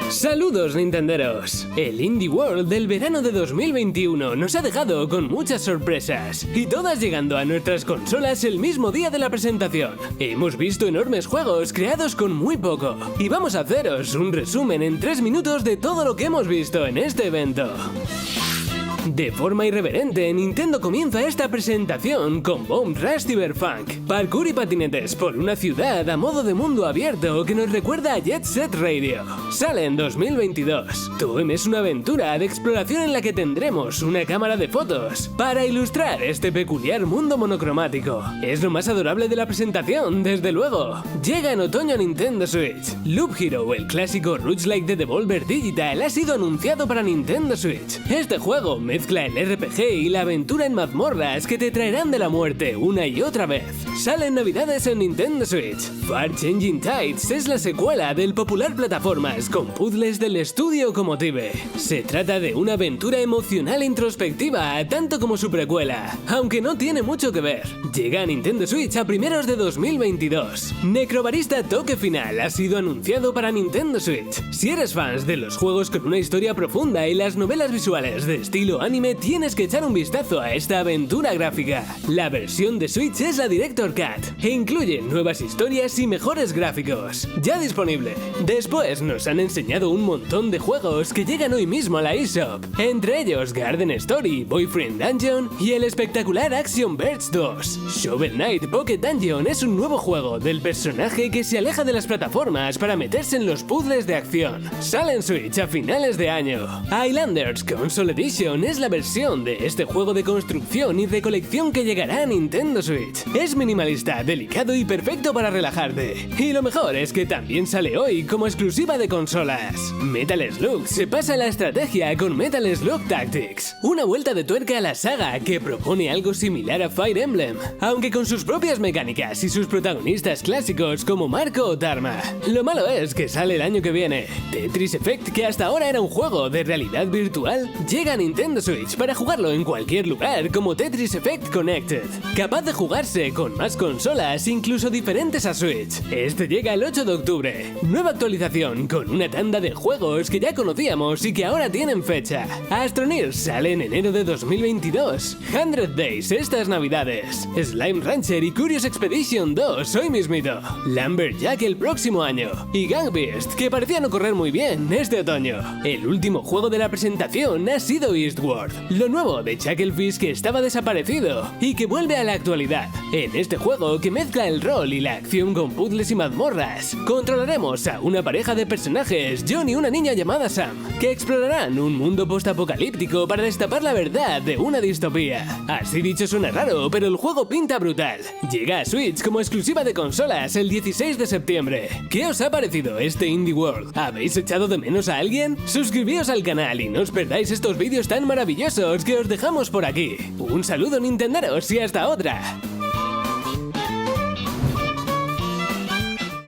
Saludos Nintenderos. El Indie World del verano de 2021 nos ha dejado con muchas sorpresas y todas llegando a nuestras consolas el mismo día de la presentación. Hemos visto enormes juegos creados con muy poco y vamos a haceros un resumen en 3 minutos de todo lo que hemos visto en este evento. De forma irreverente, Nintendo comienza esta presentación con Bomb Rush Cyberpunk, parkour y patinetes por una ciudad a modo de mundo abierto que nos recuerda a Jet Set Radio. Sale en 2022. Toem es una aventura de exploración en la que tendremos una cámara de fotos para ilustrar este peculiar mundo monocromático. Es lo más adorable de la presentación, desde luego. Llega en otoño a Nintendo Switch. Loop Hero, el clásico roguelike de Devolver Digital, ha sido anunciado para Nintendo Switch. Este juego mezcla el RPG y la aventura en mazmorras que te traerán de la muerte una y otra vez. Sale en Navidades en Nintendo Switch. Far Changing Tides es la secuela del popular plataformas con puzzles del estudio Comotive. Se trata de una aventura emocional e introspectiva, tanto como su precuela, aunque no tiene mucho que ver. Llega a Nintendo Switch a primeros de 2022. Necrobarista Toque Final ha sido anunciado para Nintendo Switch. Si eres fans de los juegos con una historia profunda y las novelas visuales de estilo anime, tienes que echar un vistazo a esta aventura gráfica. La versión de Switch es la Director Cut e incluye nuevas historias y mejores gráficos. Ya disponible. Después nos han enseñado un montón de juegos que llegan hoy mismo a la eShop, entre ellos Garden Story, Boyfriend Dungeon y el espectacular Action Verge 2. Shovel Knight Pocket Dungeon es un nuevo juego del personaje que se aleja de las plataformas para meterse en los puzzles de acción. Sale en Switch a finales de año. Islanders Console Edition es la versión de este juego de construcción y recolección que llegará a Nintendo Switch. Es minimalista, delicado y perfecto para relajarte. Y lo mejor es que también sale hoy como exclusiva de consolas. Metal Slug se pasa a la estrategia con Metal Slug Tactics, una vuelta de tuerca a la saga que propone algo similar a Fire Emblem, aunque con sus propias mecánicas y sus protagonistas clásicos como Marco o Tarma. Lo malo es que sale el año que viene. Tetris Effect, que hasta ahora era un juego de realidad virtual, llega a Nintendo Switch para jugarlo en cualquier lugar como Tetris Effect Connected, capaz de jugarse con más consolas, incluso diferentes a Switch. Este llega el 8 de octubre. Nueva actualización con una tanda de juegos que ya conocíamos y que ahora tienen fecha. Astroneer sale en enero de 2022. 100 Days estas navidades. Slime Rancher y Curious Expedition 2 hoy mismito. Lumberjack el próximo año. Y Gang Beast, que parecía no correr muy bien este otoño. El último juego de la presentación ha sido Eastward, lo nuevo de Chucklefish que estaba desaparecido y que vuelve a la actualidad. En este juego, que mezcla el rol y la acción con puzzles y mazmorras, controlaremos a una pareja de personajes, John y una niña llamada Sam, que explorarán un mundo postapocalíptico para destapar la verdad de una distopía. Así dicho suena raro, pero el juego pinta brutal. Llega a Switch como exclusiva de consolas el 16 de septiembre. ¿Qué os ha parecido este Indie World? ¿Habéis echado de menos a alguien? Suscribíos al canal y no os perdáis estos vídeos tan maravillosos que os dejamos por aquí. Un saludo Nintenderos y hasta otra.